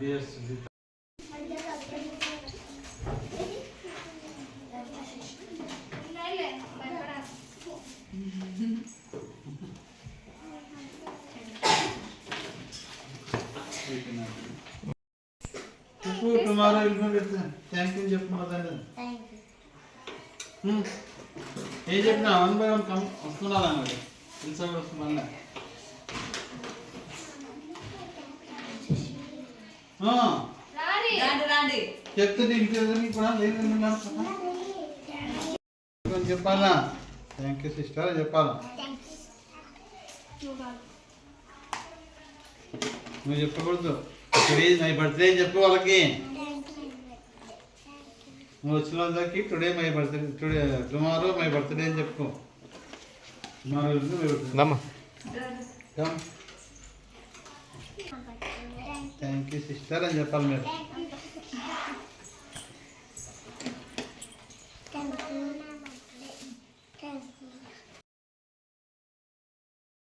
Dear Sujitha. Tomorrow will be thank you చెప్పు మదన్. ఏం చెప్పినా 1 by 1 వస్తున్నా మరి తెలుసా వస్తున్నా. చెప్తుంది ఇంటి కూడా లేదు చెప్పాలా. థ్యాంక్ యూ సిస్టర్ చెప్పాలా. నువ్వు చెప్పకూడదు. టుడే మై బర్త్డే చెప్పు వాళ్ళకి. నువ్వు వచ్చిన వాళ్ళకి today my birthday, tomorrow my birthday అని చెప్పు. టుమారో థ్యాంక్ యూ సిస్టర్ అని చెప్పాలి మీరు.